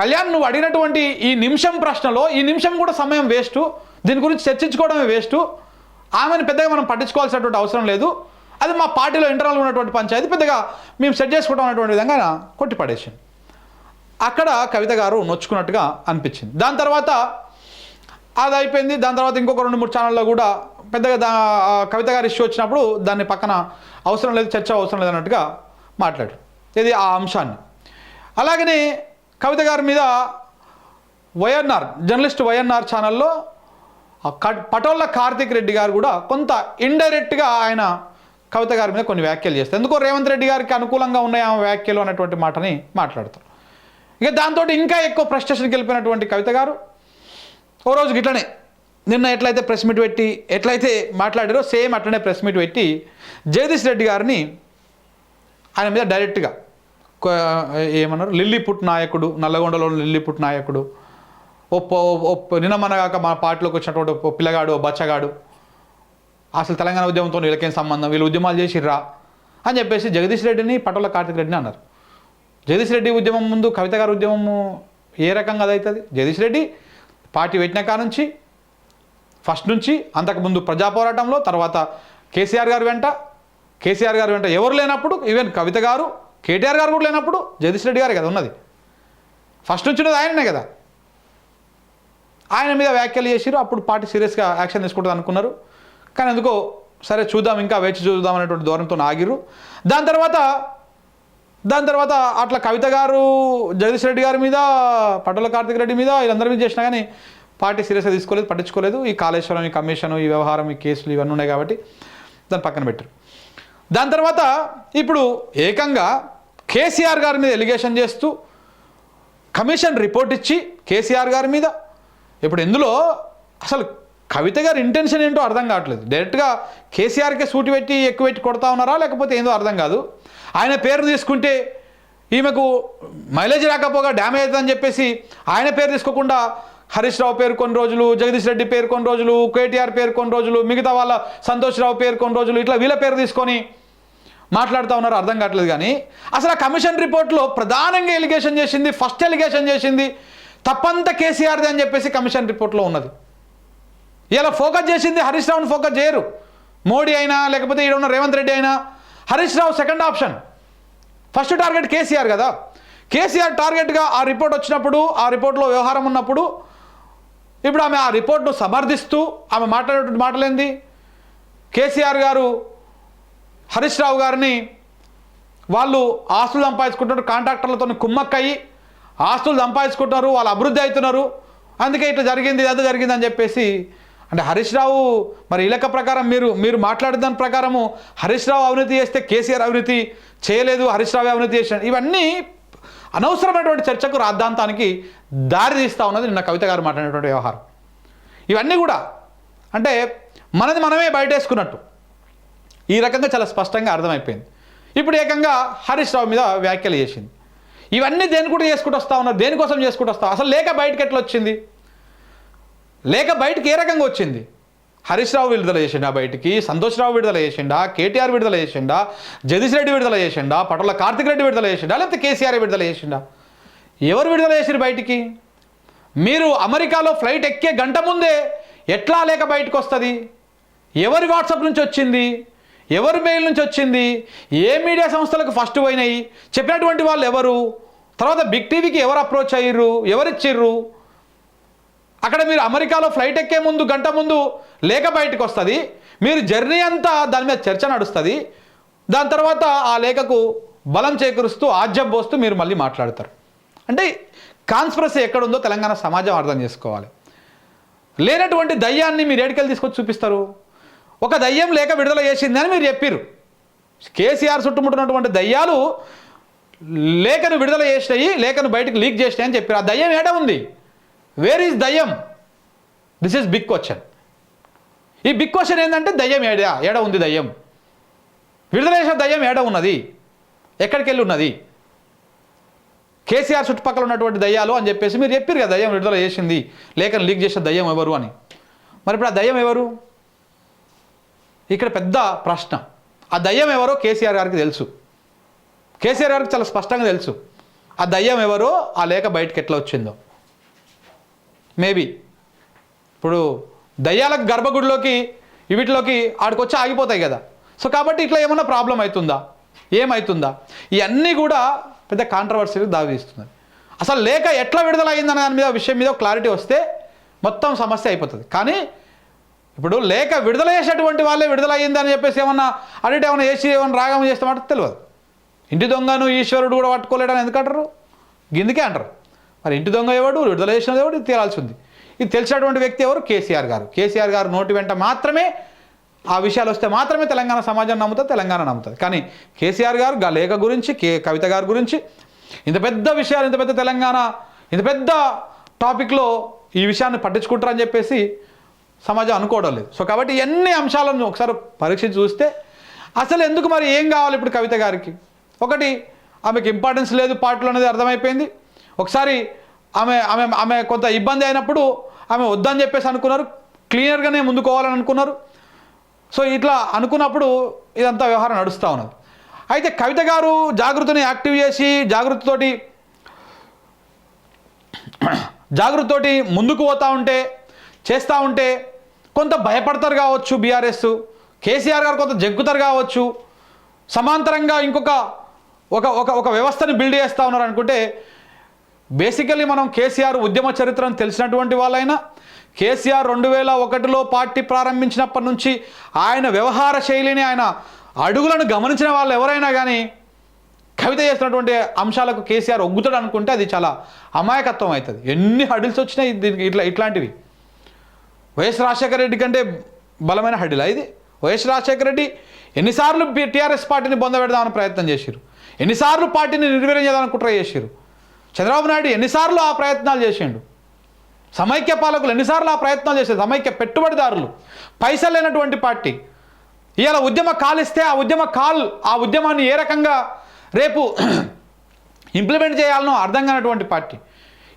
Speaker 1: కళ్యాణ్ నువ్వు అడిగినటువంటి ఈ నిమిషం ప్రశ్నలో ఈ నిమిషం కూడా సమయం వేస్ట్, దీని గురించి చర్చించుకోవడమే వేస్ట్, ఆమెను పెద్దగా మనం పట్టించుకోవాల్సినటువంటి అవసరం లేదు, అది మా పార్టీలో ఇంటర్నల్గా ఉన్నటువంటి పంచాయతీ, పెద్దగా మేము సెట్ చేసుకుంటాం అనేటువంటి విధంగా ఆయన కొట్టిపడేసింది. అక్కడ కవిత గారు నొచ్చుకున్నట్టుగా అనిపించింది. దాని తర్వాత అది అయిపోయింది. దాని తర్వాత ఇంకొక 2-3 ఛానల్లో కూడా పెద్దగా కవిత గారి ఇష్యూ వచ్చినప్పుడు దాన్ని పక్కన అవసరం లేదు, చర్చ అవసరం లేదు అన్నట్టుగా మాట్లాడారు. ఇది ఆ అంశాన్ని. అలాగనే కవిత గారి మీద జర్నలిస్ట్ వైఎన్ఆర్ ఛానల్లో పటోళ్ళ కార్తిక్ రెడ్డి గారు కూడా కొంత ఇండైరెక్ట్గా ఆయన కవిత గారి మీద కొన్ని వ్యాఖ్యలు చేస్తారు. ఎందుకో రేవంత్ రెడ్డి గారికి అనుకూలంగా ఉన్నాయి ఆమె వ్యాఖ్యలు అనేటువంటి మాటని మాట్లాడతారు. ఇక దాంతో ఇంకా ఎక్కువ ఫ్రస్ట్రేషన్కి వెళ్ళిపోయినటువంటి కవిత గారు ఓ రోజు గిట్లనే నిన్న ఎట్లయితే ప్రెస్ మీట్ పెట్టి ఎట్లయితే మాట్లాడారో సేమ్ అట్లనే ప్రెస్ మీట్ పెట్టి జగదీష్ రెడ్డి గారిని ఆయన మీద డైరెక్ట్గా ఏమన్నారు, లిల్లీపుట్ నాయకుడు, నల్లగొండలో లిల్లీపుట్ నాయకుడు, నిన్న మనగాక మా పార్టీలోకి వచ్చినటువంటి ఓ పిల్లగాడు, ఓ బచ్చగాడు, అసలు తెలంగాణ ఉద్యమంతో వీళ్ళకేం సంబంధం, వీళ్ళు ఉద్యమాలు చేసిర్రా అని చెప్పేసి జగదీష్ రెడ్డిని పటోల కార్తిక్ రెడ్డిని అన్నారు. జగదీష్ రెడ్డి ఉద్యమం ముందు కవిత గారి ఉద్యమము ఏ రకంగా అది అవుతుంది? జగదీష్ రెడ్డి పార్టీ పెట్టిన కాడ నుంచి ఫస్ట్ నుంచి అంతకుముందు ప్రజా పోరాటంలో, తర్వాత కేసీఆర్ గారు వెంట ఎవరు లేనప్పుడు, ఈవెన్ కవిత గారు, కేటీఆర్ గారు కూడా లేనప్పుడు జగదీష్ రెడ్డి గారే కదా ఉన్నది. ఫస్ట్ నుంచి ఉన్నది ఆయననే కదా. ఆయన మీద వ్యాఖ్యలు చేసిరు. అప్పుడు పార్టీ సీరియస్గా యాక్షన్ తీసుకుంటుంది అనుకున్నారు. కానీ ఎందుకో సరే చూద్దాం, ఇంకా వేచి చూద్దాం అనేటువంటి ధోరణితో ఆగిరు. దాని తర్వాత అట్లా కవిత గారు జగదీష్ రెడ్డి గారి మీద, పటోల కార్తిక్ రెడ్డి మీద, వీళ్ళందరి మీద చేసినా కానీ పార్టీ సీరియస్గా తీసుకోలేదు, పట్టించుకోలేదు. ఈ కాళేశ్వరం, ఈ కమిషను, ఈ వ్యవహారం, ఈ కేసులు ఇవన్నీ ఉన్నాయి కాబట్టి దాన్ని పక్కన పెట్టారు. దాని తర్వాత ఇప్పుడు ఏకంగా కేసీఆర్ గారి మీద ఎలిగేషన్ చేస్తూ కమిషన్ రిపోర్ట్ ఇచ్చి కేసీఆర్ గారి మీద, ఇప్పుడు ఇందులో అసలు కవిత గారి ఇంటెన్షన్ ఏంటో అర్థం కావట్లేదు. డైరెక్ట్గా కేసీఆర్కే సూటి పెట్టి ఎక్కువ పెట్టి కొడతా ఉన్నారా లేకపోతే ఏందో అర్థం కాదు. ఆయన పేరు తీసుకుంటే ఈమెకు మైలేజ్ రాకపోగా డ్యామేజ్ అవుతుందని చెప్పేసి ఆయన పేరు తీసుకోకుండా హరీష్ రావు పేరు కొన్ని రోజులు, జగదీష్ రెడ్డి పేరు కొన్ని రోజులు, కేటీఆర్ పేరు కొన్ని రోజులు, మిగతా వాళ్ళ సంతోష్ రావు పేరు కొన్ని రోజులు, ఇట్లా వీళ్ళ పేరు తీసుకొని మాట్లాడుతూ ఉన్నారు. అర్థం కావట్లేదు. కానీ అసలు ఆ కమిషన్ రిపోర్ట్లో ప్రధానంగా ఎలిగేషన్ చేసింది, ఫస్ట్ ఎలిగేషన్ చేసింది తప్పంతా కేసీఆర్ది అని చెప్పేసి కమిషన్ రిపోర్ట్లో ఉన్నది. ఇలా ఫోకస్ చేసింది హరీష్ రావుని ఫోకస్ చేయరు. మోడీ అయినా లేకపోతే ఈడ ఉన్న రేవంత్ రెడ్డి అయినా Harish Rao second option, first target KCR కదా. కేసీఆర్ టార్గెట్గా ఆ రిపోర్ట్ వచ్చినప్పుడు, ఆ రిపోర్ట్లో వ్యవహారం ఉన్నప్పుడు ఇప్పుడు ఆమె ఆ రిపోర్ట్ను సమర్థిస్తూ ఆమె మాట్లాడేటువంటి మాటలేంది? కేసీఆర్ గారు హరీష్ రావు గారిని వాళ్ళు ఆస్తులు సంపాదించుకుంటున్నారు, కాంట్రాక్టర్లతో కుమ్మక్కయ్యి ఆస్తులు సంపాదించుకుంటున్నారు, వాళ్ళు అభివృద్ధి అవుతున్నారు, అందుకే ఇట్లా జరిగింది, అది జరిగింది అని చెప్పేసి. అంటే హరీష్ రావు మరి ఈ లెక్క ప్రకారం మీరు మాట్లాడే దాని ప్రకారము హరీష్ రావు అవినీతి చేస్తే కేసీఆర్ అవినీతి చేయలేదు, హరీష్ రావు అవినీతి చేసిన, ఇవన్నీ అనవసరమైనటువంటి చర్చకు రాద్ధాంతానికి దారి తీస్తూ ఉన్నది నిన్న కవిత గారు మాట్లాడినటువంటి వ్యవహారం. ఇవన్నీ కూడా అంటే మనది మనమే బయటేసుకున్నట్టు ఈ రకంగా చాలా స్పష్టంగా అర్థమైపోయింది. ఇప్పుడు ఏకంగా హరీష్ రావు మీద వ్యాఖ్యలు చేసింది. ఇవన్నీ దేని కూడా చేసుకుంటూ వస్తూ ఉన్నారు, దేనికోసం చేసుకుంటూ వస్తావు? అసలు లేక బయటకు ఎట్లా వచ్చింది? లేక బయటికి ఏ రకంగా వచ్చింది? హరీష్ రావు విడుదల చేసిండా బయటికి, సంతోష్ రావు విడుదల చేసిండా, కేటీఆర్ విడుదల చేసిండా, జగదీష్ రెడ్డి విడుదల చేసిండా, పటోల కార్తిక్ రెడ్డి విడుదల చేసిండా, లేకపోతే కేసీఆర్ విడుదల చేసిండా? ఎవరు విడుదల చేసిరు బయటికి? మీరు అమెరికాలో ఫ్లైట్ ఎక్కే గంట ముందే ఎట్లా లేక బయటకు వస్తుంది? ఎవరి వాట్సాప్ నుంచి వచ్చింది? ఎవరి మెయిల్ నుంచి వచ్చింది? ఏ మీడియా సంస్థలకు ఫస్ట్ పోయినాయి? చెప్పినటువంటి వాళ్ళు ఎవరు? తర్వాత బిగ్ టీవీకి ఎవరు అప్రోచ్ అయ్యారు? ఎవరిచ్చిర్రు? అక్కడ మీరు అమెరికాలో ఫ్లైట్ ఎక్కే ముందు గంట ముందు లేక బయటకు వస్తుంది. మీరు జర్నీ అంతా దాని మీద చర్చ నడుస్తుంది. దాని తర్వాత ఆ లేఖకు బలం చేకూరుస్తూ ఆజ్యం పోస్తూ మీరు మళ్ళీ మాట్లాడతారు. అంటే కాన్స్పిరసీ ఎక్కడుందో తెలంగాణ సమాజం అర్థం చేసుకోవాలి. లేనటువంటి దయ్యాన్ని మీరు ఏడికెళ్ళి తీసుకొచ్చి చూపిస్తారు? ఒక దయ్యం లేక విడుదల చేసింది అని మీరు చెప్పారు. కేసీఆర్ చుట్టుముట్టినటువంటి దయ్యాలు లేఖను విడుదల చేసినాయి, లేఖను బయటకు లీక్ చేసినాయి అని చెప్పారు. ఆ దయ్యం ఏడ ఉంది? వేర్ ఈజ్ దయ్యం? This is big question. ఈ బిగ్ క్వశ్చన్ ఏంటంటే దయ్యం ఏడ ఉంది? దయ్యం విడుదల చేసిన దయ్యం ఏడ ఉన్నది? ఎక్కడికి వెళ్ళి ఉన్నది? కేసీఆర్ చుట్టుపక్కల ఉన్నటువంటి దయ్యాలు అని చెప్పేసి మీరు చెప్పారు కదా, దయ్యం విడుదల చేసింది, లేఖను లీక్ చేసిన దయ్యం ఎవరు అని. మరి ఇప్పుడు ఆ దయ్యం ఎవరు? ఇక్కడ పెద్ద ప్రశ్న. ఆ దయ్యం ఎవరో కేసీఆర్ గారికి తెలుసు. కేసీఆర్ గారికి చాలా స్పష్టంగా తెలుసు ఆ దయ్యం ఎవరో, ఆ లేఖ బయటకు ఎట్లా వచ్చిందో. మేబీ ఇప్పుడు దయ్యాలకు గర్భగుడిలోకి వీటిలోకి ఆడికొచ్చి ఆగిపోతాయి కదా. సో కాబట్టి ఇట్లా ఏమన్నా ప్రాబ్లం అవుతుందా, ఏమవుతుందా? ఇవన్నీ కూడా పెద్ద కాంట్రవర్సీకి దారితీస్తుంది. అసలు లేఖ ఎట్లా విడుదల అయిందన్న దాని మీద విషయం మీద క్లారిటీ వస్తే మొత్తం సమస్య అయిపోతుంది. కానీ ఇప్పుడు లేఖ విడుదల చేసేటువంటి వాళ్ళే విడుదల అయ్యిందని చెప్పేసి ఏమన్నా అడిగితే ఏమన్నా చేసి ఏమన్నా రాగం చేస్తామంటే తెలియదు. ఇంటి దొంగను ఈశ్వరుడు కూడా పట్టుకోలేడని ఎందుకంటారు? గిందుకే అంటారు. మరి ఇంటి దొంగ ఎవడు, విడుదల చేసినది ఎవడు, ఇది తేలాల్సి ఉంది. ఇది తెలిసినటువంటి వ్యక్తి ఎవరు? కేసీఆర్ గారు. కేసీఆర్ గారు నోటి వెంట మాత్రమే ఆ విషయాలు వస్తే మాత్రమే తెలంగాణ సమాజం నమ్ముతుంది, తెలంగాణ నమ్ముతుంది. కానీ కేసీఆర్ గారు లేఖ గురించి, కవిత గారి గురించి ఇంత పెద్ద విషయాలు, ఇంత పెద్ద తెలంగాణ, ఇంత పెద్ద టాపిక్లో ఈ విషయాన్ని పట్టించుకుంటారని చెప్పేసి సమాజం అనుకోవడం లేదు. సో కాబట్టి ఇవన్నీ అంశాలను ఒకసారి పరీక్షించి చూస్తే అసలు ఎందుకు మరి ఏం కావాలి ఇప్పుడు కవిత గారికి? ఒకటి, ఆమెకి ఇంపార్టెన్స్ లేదు పార్టీలో అనేది అర్థమైపోయింది. ఒకసారి ఆమె ఆమె ఆమె కొంత ఇబ్బంది అయినప్పుడు ఆమె వద్దని చెప్పేసి అనుకున్నారు, క్లీనర్గానే ముందుకోవాలని అనుకున్నారు. సో ఇట్లా అనుకున్నప్పుడు ఇదంతా వ్యవహారం నడుస్తూ ఉన్నది. అయితే కవిత గారు జాగృతిని యాక్టివ్ చేసి జాగృతితోటి ముందుకు పోతూ ఉంటే, చేస్తూ ఉంటే కొంత భయపడతారు కావచ్చు బీఆర్ఎస్, కేసీఆర్ గారు కొంత జగ్గుతారు కావచ్చు, సమాంతరంగా ఇంకొక ఒక వ్యవస్థని బిల్డ్ చేస్తూ ఉన్నారు అనుకుంటే, బేసికల్లీ మనం కేసీఆర్ ఉద్యమ చరిత్రను తెలిసినటువంటి వాళ్ళైనా, కేసీఆర్ 2001లో పార్టీ ప్రారంభించినప్పటి నుంచి ఆయన వ్యవహార శైలిని, ఆయన అడుగులను గమనించిన వాళ్ళు ఎవరైనా కానీ కవిత చేస్తున్నటువంటి అంశాలకు కేసీఆర్ ఒగ్గుతాడు అనుకుంటే అది చాలా అమాయకత్వం అవుతుంది. ఎన్ని హడిల్స్ వచ్చినాయి దీనికి, ఇట్లాంటివి. వైఎస్ రాజశేఖర రెడ్డి కంటే బలమైన హడిలా ఇది? వైఎస్ రాజశేఖర రెడ్డి ఎన్నిసార్లు టీఆర్ఎస్ పార్టీని బొందబెడదామని ప్రయత్నం చేశారు, ఎన్నిసార్లు పార్టీని నిర్వీర్యం చేద్దామని కుట్ర చేశారు. చంద్రబాబు నాయుడు ఎన్నిసార్లు ఆ ప్రయత్నాలు చేసిండు. సమైక్య పాలకులు ఎన్నిసార్లు ఆ ప్రయత్నాలు చేశారు. సమైక్య పెట్టుబడిదారులు, పైసలు లేనటువంటి పార్టీ ఇవాళ ఉద్యమ కాల్ ఇస్తే ఆ ఉద్యమాన్ని ఏ రకంగా రేపు ఇంప్లిమెంట్ చేయాలనో అర్థం కానటువంటి పార్టీ.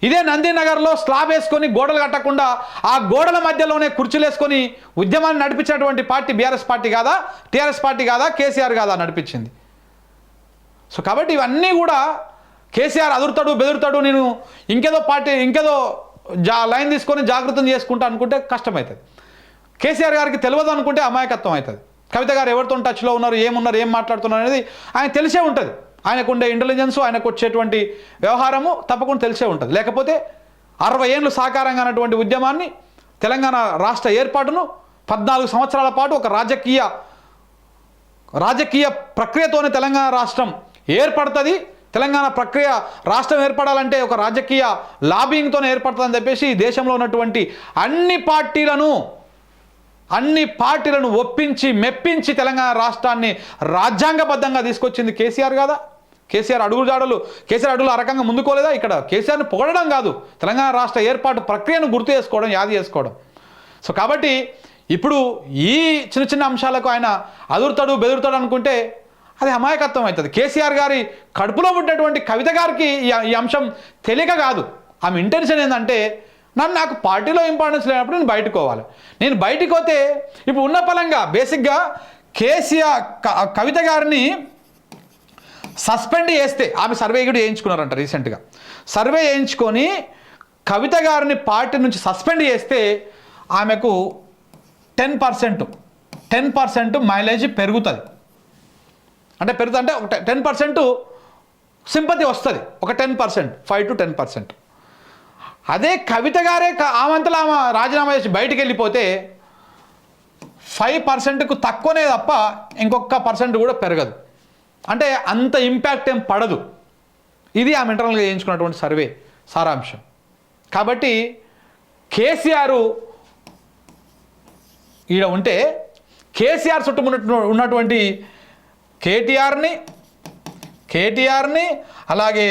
Speaker 1: ఇదే నందీనగర్లో స్లాబ్ వేసుకొని గోడలు కట్టకుండా ఆ గోడల మధ్యలోనే కుర్చీలు వేసుకొని ఉద్యమాన్ని నడిపించినటువంటి పార్టీ బీఆర్ఎస్ పార్టీ కాదా, టీఆర్ఎస్ పార్టీ కాదా, కేసీఆర్ కాదా నడిపించింది? సో కాబట్టి ఇవన్నీ కూడా కేసీఆర్ అదురుతాడు, బెదురుతాడు, నేను ఇంకేదో లైన్ తీసుకొని జాగృతం చేసుకుంటా అనుకుంటే కష్టమవుతుంది. కేసీఆర్ గారికి తెలియదు అనుకుంటే అమాయకత్వం అవుతుంది. కవిత గారు ఎవరితో టచ్లో ఉన్నారు, ఏం మాట్లాడుతున్నారు అనేది ఆయన తెలిసే ఉంటుంది. ఆయనకు ఉండే ఇంటెలిజెన్స్, ఆయనకు వచ్చేటువంటి వ్యవహారము తప్పకుండా తెలిసే ఉంటుంది. లేకపోతే 60 ఏళ్ళు సాకారంగా అన్నటువంటి ఉద్యమాన్ని, తెలంగాణ రాష్ట్ర ఏర్పాటును 14 సంవత్సరాల పాటు ఒక రాజకీయ ప్రక్రియతోనే తెలంగాణ రాష్ట్రం ఏర్పడుతుంది. తెలంగాణ ప్రక్రియ రాష్ట్రం ఏర్పడాలంటే ఒక రాజకీయ లాబింగ్తోనే ఏర్పడుతుందని చెప్పేసి దేశంలో ఉన్నటువంటి అన్ని పార్టీలను ఒప్పించి మెప్పించి తెలంగాణ రాష్ట్రాన్ని రాజ్యాంగబద్ధంగా తీసుకొచ్చింది కేసీఆర్ కాదా? కేసీఆర్ అడుగులు ఆ రకంగా ముందుకోలేదా? ఇక్కడ కేసీఆర్ని పొగడడం కాదు, తెలంగాణ రాష్ట్ర ఏర్పాటు ప్రక్రియను గుర్తు చేసుకోవడం, యాది చేసుకోవడం. సో కాబట్టి ఇప్పుడు ఈ చిన్న అంశాలకు ఆయన అదురుతాడు, బెదురుతాడు అనుకుంటే అది అమాయకత్వం అవుతుంది. కేసీఆర్ గారి కడుపులో పుట్టినటువంటి కవిత గారికి ఈ అంశం తెలియక కాదు. ఆమె ఇంటెన్షన్ ఏంటంటే నాకు పార్టీలో ఇంపార్టెన్స్ లేనప్పుడు నేను బయటకు పోవాలి. నేను బయటికి పోతే ఇప్పుడు ఉన్న పలంగా బేసిక్గా కేసీఆర్ కవిత గారిని సస్పెండ్ చేస్తే, ఆమె సర్వే కూడా చేయించుకున్నారంట రీసెంట్గా. సర్వే చేయించుకొని కవిత గారిని పార్టీ నుంచి సస్పెండ్ చేస్తే ఆమెకు 10% మైలేజ్ పెరుగుతుంది. అంటే పెరుగుతుంటే ఒక 10% సింపతి వస్తుంది. ఒక 10%, 5 to 10%. అదే కవిత గారే ఆమంతలో ఆమె రాజీనామా చేసి బయటికి వెళ్ళిపోతే 5%కు తక్కువనే తప్ప ఇంకొక % కూడా పెరగదు. అంటే అంత ఇంపాక్ట్ ఏం పడదు. ఇది ఆమె ఇంటర్నల్గా చేయించుకున్నటువంటి సర్వే సారాంశం. కాబట్టి కేసీఆర్ ఈడ ఉంటే కేసీఆర్ చుట్టూ ఉన్నటువంటి కేటీఆర్ని అలాగే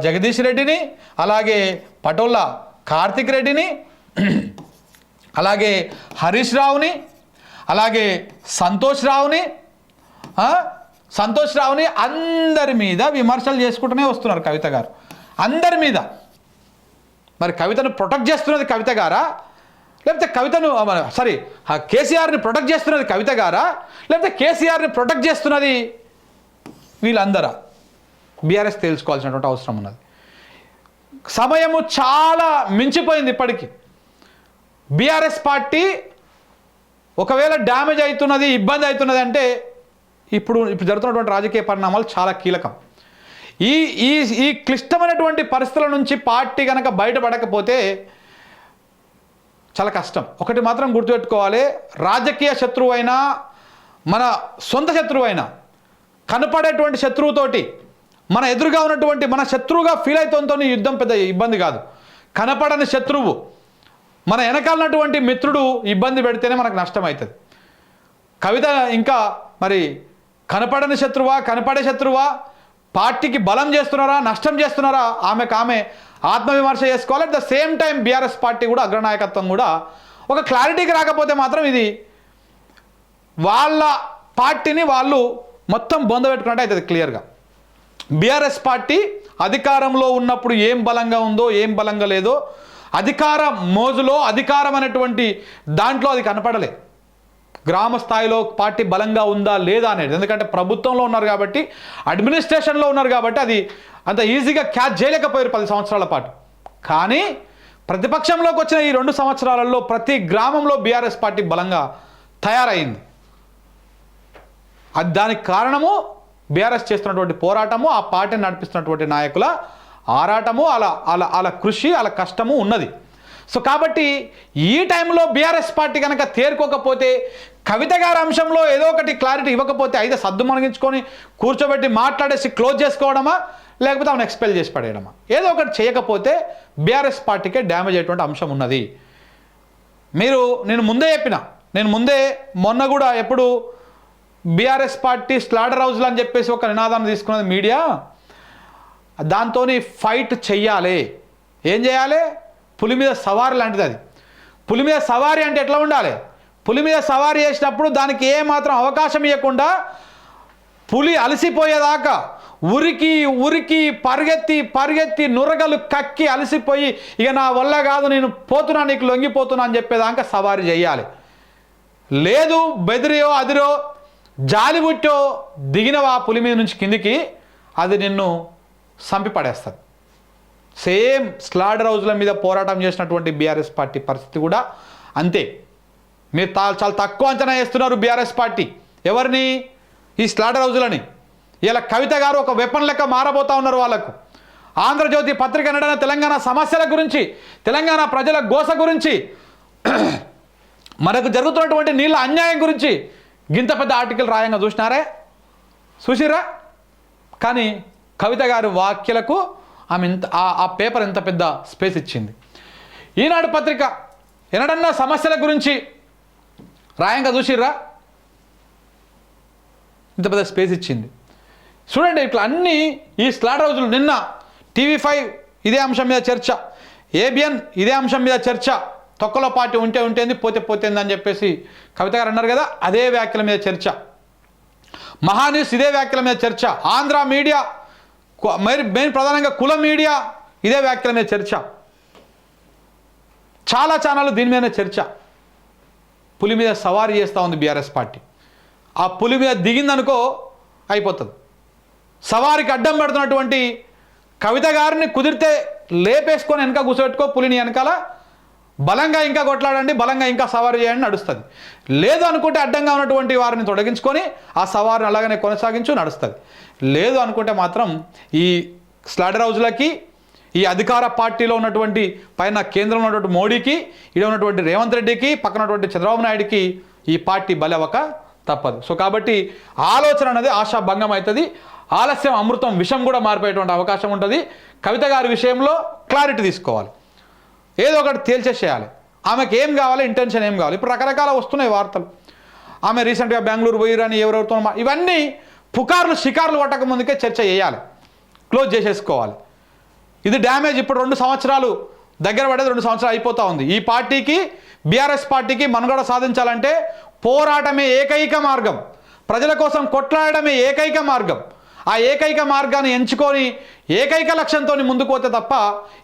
Speaker 1: జగదీష్ రెడ్డిని, అలాగే పటోళ్ళ కార్తిక్ రెడ్డిని, అలాగే హరీష్ రావుని, అలాగే సంతోష్ రావుని అందరి మీద విమర్శలు చేసుకుంటూనే వస్తున్నారు కవిత గారు. అందరి మీద. మరి కవితను ప్రొటెక్ట్ చేస్తున్నది కవిత గారా, లేకపోతే కేసీఆర్ని ప్రొటెక్ట్ చేస్తున్నది కవిత గారా, లేకపోతే కేసీఆర్ని ప్రొటెక్ట్ చేస్తున్నది వీళ్ళందరా? బీఆర్ఎస్ తెలుసుకోవాల్సినటువంటి అవసరం ఉన్నది. సమయము చాలా మించిపోయింది. ఇప్పటికీ బీఆర్ఎస్ పార్టీ ఒకవేళ డ్యామేజ్ అవుతున్నది, ఇబ్బంది అవుతున్నది అంటే ఇప్పుడు జరుగుతున్నటువంటి రాజకీయ పరిణామాలు చాలా కీలకం. ఈ క్లిష్టమైనటువంటి పరిస్థితుల నుంచి పార్టీ కనుక బయటపడకపోతే చాలా కష్టం. ఒకటి మాత్రం గుర్తుపెట్టుకోవాలి, రాజకీయ శత్రువైనా మన సొంత శత్రువైనా కనపడేటువంటి శత్రువుతోటి మన ఎదురుగా ఉన్నటువంటి మన శత్రువుగా ఫీల్ అవుతుందో యుద్ధం పెద్ద ఇబ్బంది కాదు. కనపడని శత్రువు మన వెనకాలన్నటువంటి మిత్రుడు ఇబ్బంది పెడితేనే మనకు నష్టం అవుతుంది. కవిత ఇంకా మరి కనపడని శత్రువా, కనపడే శత్రువా, పార్టీకి బలం చేస్తున్నారా, నష్టం చేస్తున్నారా, ఆమె ఆత్మవిమర్శ చేసుకోవాలి. At the same time BRS party కూడా అగ్రనాయకత్వం కూడా ఒక క్లారిటీకి రాకపోతే మాత్రం ఇది వాళ్ళ పార్టీని వాళ్ళు మొత్తం బొందబెట్టుకున్నట్టు అవుతుంది. క్లియర్గా బీఆర్ఎస్ పార్టీ అధికారంలో ఉన్నప్పుడు ఏం బలంగా ఉందో, ఏం బలంగా లేదో, అధికార మోజులో అధికారం అనేటువంటి దాంట్లో అది కనపడలే. గ్రామ స్థాయిలో పార్టీ బలంగా ఉందా లేదా అనేది, ఎందుకంటే ప్రభుత్వంలో ఉన్నారు కాబట్టి, అడ్మినిస్ట్రేషన్లో ఉన్నారు కాబట్టి అది అంత ఈజీగా క్యాచ్ చేయలేకపోయారు 10 సంవత్సరాల పాటు. కానీ ప్రతిపక్షంలోకి వచ్చిన ఈ 2 సంవత్సరాలలో ప్రతి గ్రామంలో బీఆర్ఎస్ పార్టీ బలంగా తయారైంది. అది దానికి కారణము బీఆర్ఎస్ చేస్తున్నటువంటి పోరాటము, ఆ పార్టీని నడిపిస్తున్నటువంటి నాయకుల ఆరాటము, అలా కృషి, అలా కష్టము ఉన్నది. సో కాబట్టి ఈ టైంలో బీఆర్ఎస్ పార్టీ కనుక తేరుకోకపోతే, కవిత గారి అంశంలో ఏదో ఒకటి క్లారిటీ ఇవ్వకపోతే అయితే సద్దు మనగించుకొని కూర్చోబెట్టి మాట్లాడేసి క్లోజ్ చేసుకోవడమా, లేకపోతే ఆమెను ఎక్స్పెల్ చేసి పడేయడమా, ఏదో ఒకటి చేయకపోతే బీఆర్ఎస్ పార్టీకే డ్యామేజ్ అయ్యేటువంటి అంశం ఉన్నది. నేను ముందే మొన్న కూడా ఎప్పుడు బీఆర్ఎస్ పార్టీ స్లాటర్ హౌస్లు అని చెప్పేసి ఒక నినాదాన్ని తీసుకున్నది మీడియా. దాంతో ఫైట్ చెయ్యాలి. ఏం చేయాలి? పులి మీద సవారి లాంటిది అది. పులి మీద సవారి అంటే ఎట్లా ఉండాలి? పులి మీద సవారి చేసినప్పుడు దానికి ఏమాత్రం అవకాశం ఇవ్వకుండా పులి అలసిపోయేదాకా ఉరికి పరిగెత్తి నురగలు కక్కి అలసిపోయి ఇక నా వల్ల కాదు, నేను పోతున్నా, నీకు లొంగిపోతున్నా అని చెప్పేదాకా సవారి చేయాలి. లేదు బెదిరియో అదిరో జాలి పుట్టో దిగినవా పులి మీద నుంచి కిందికి, అది నిన్ను సంపి పడేస్తుంది. సేమ్ స్లాటర్ హౌస్ల మీద పోరాటం చేసినటువంటి బీఆర్ఎస్ పార్టీ పరిస్థితి కూడా అంతే. మీరు చాలా తక్కువ అంచనా వేస్తున్నారు బీఆర్ఎస్ పార్టీ. ఎవరిని? ఈ స్లాటర్ హౌస్లని. ఇలా కవిత గారు ఒక వెపన్ లెక్క మారబోతా ఉన్నారు వాళ్ళకు. ఆంధ్రజ్యోతి పత్రిక నడన తెలంగాణ సమస్యల గురించి, తెలంగాణ ప్రజల గోస గురించి, మనకు జరుగుతున్నటువంటి నీళ్ళ అన్యాయం గురించి గింత పెద్ద ఆర్టికల్ రాయంగా చూసిరా. కానీ కవిత గారి వ్యాఖ్యలకు ఆమె ఆ పేపర్ ఎంత పెద్ద స్పేస్ ఇచ్చింది. ఈనాడు పత్రిక ఎన్నడన్నా సమస్యల గురించి రాయంగా చూసిర్రా? ఇంత పెద్ద స్పేస్ ఇచ్చింది. చూడండి, ఇట్లా అన్నీ ఈ స్లాటర్ హౌస్లు. నిన్న TV5 ఇదే అంశం మీద చర్చ, ABN ఇదే అంశం మీద చర్చ. తొక్కలో పార్టీ ఉంటేంది, పోతేంది అని చెప్పేసి కవిత గారు అన్నారు కదా, అదే వ్యాఖ్యల మీద చర్చ. మహాన్యూస్ ఇదే వ్యాఖ్యల మీద చర్చ. ఆంధ్ర మీడియా, మెయిన్ ప్రధానంగా కుల మీడియా ఇదే వ్యాఖ్యల మీద చర్చ. చాలా ఛానళ్ళు దీని మీదనే చర్చ. పులి మీద సవారీ చేస్తూ ఉంది బీఆర్ఎస్ పార్టీ. ఆ పులి మీద దిగిందనుకో అయిపోతుంది. సవారికి అడ్డం పెడుతున్నటువంటి కవిత గారిని కుదిరితే లేపేసుకొని వెనక కూర్చోబెట్టుకో, పులిని వెనకాల బలంగా ఇంకా కొట్లాడండి, బలంగా ఇంకా సవారీ చేయండి, నడుస్తుంది. లేదు అనుకుంటే అడ్డంగా ఉన్నటువంటి వారిని తొలగించుకొని ఆ సవారిని అలాగనే కొనసాగించు, నడుస్తుంది. లేదు అనుకుంటే మాత్రం ఈ స్లాటర్ హౌజ్లకి, ఈ అధికార పార్టీలో ఉన్నటువంటి పైన కేంద్రంలో ఉన్నటువంటి మోడీకి, ఇక్కడ ఉన్నటువంటి రేవంత్ రెడ్డికి, పక్కన ఉన్నటువంటి చంద్రబాబు నాయుడికి ఈ పార్టీ బలవక తప్పదు. సో కాబట్టి ఆలోచన అనేది ఆశాభంగం అవుతుంది. ఆలస్యం అమృతం విషం కూడా మారిపోయేటువంటి అవకాశం ఉంటుంది. కవిత గారి విషయంలో క్లారిటీ తీసుకోవాలి, ఏదో ఒకటి తేల్చేసేయాలి. ఆమెకి ఏం కావాలి, ఇంటెన్షన్ ఏం కావాలి. ఇప్పుడు రకరకాల వస్తున్నాయి వార్తలు. ఆమె రీసెంట్గా బెంగళూరు పోయిరని ఎవరెవరితో ఇవన్నీ పుకార్లు షికార్లు పట్టక ముందుకే చర్చ చేయాలి, క్లోజ్ చేసేసుకోవాలి. ఇది డ్యామేజ్. ఇప్పుడు 2 సంవత్సరాలు దగ్గర పడేది, 2 సంవత్సరాలు అయిపోతూ ఉంది. ఈ పార్టీకి, బీఆర్ఎస్ పార్టీకి మనుగడ సాధించాలంటే పోరాటమే ఏకైక మార్గం, ప్రజల కోసం కొట్లాడమే ఏకైక మార్గం. ఆ ఏకైక మార్గాన్ని ఎంచుకొని ఏకైక లక్ష్యంతో ముందుకు పోతే తప్ప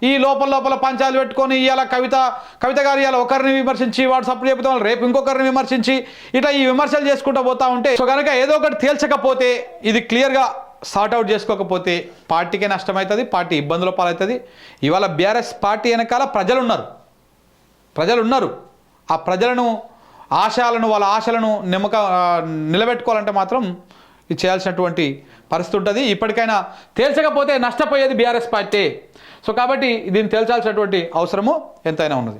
Speaker 1: ఈ లోపల పంచాలు పెట్టుకొని ఇవాళ కవిత గారు ఇవాళ ఒకరిని విమర్శించి వాడు సపోర్ట్ చెబుతా వాళ్ళు రేపు ఇంకొకరిని విమర్శించి ఇట్లా ఈ విమర్శలు చేసుకుంటూ పోతా ఉంటే, సో కనుక ఏదో ఒకటి తేల్చకపోతే, ఇది క్లియర్గా సార్ట్అవుట్ చేసుకోకపోతే పార్టీకే నష్టమవుతుంది, పార్టీ ఇబ్బందుల పాలవుతుంది. ఇవాళ బీఆర్ఎస్ పార్టీ వెనకాల ప్రజలు ఉన్నారు. ఆ ప్రజలను ఆశయాలను, వాళ్ళ ఆశలను నిలబెట్టుకోవాలంటే మాత్రం ఇది చేయాల్సినటువంటి పరిస్థితి ఉంటుంది. ఇప్పటికైనా తేల్చకపోతే నష్టపోయేది బీఆర్ఎస్ పార్టీ. సో కాబట్టి దీన్ని తేల్చాల్సినటువంటి అవసరము ఎంతైనా ఉన్నది.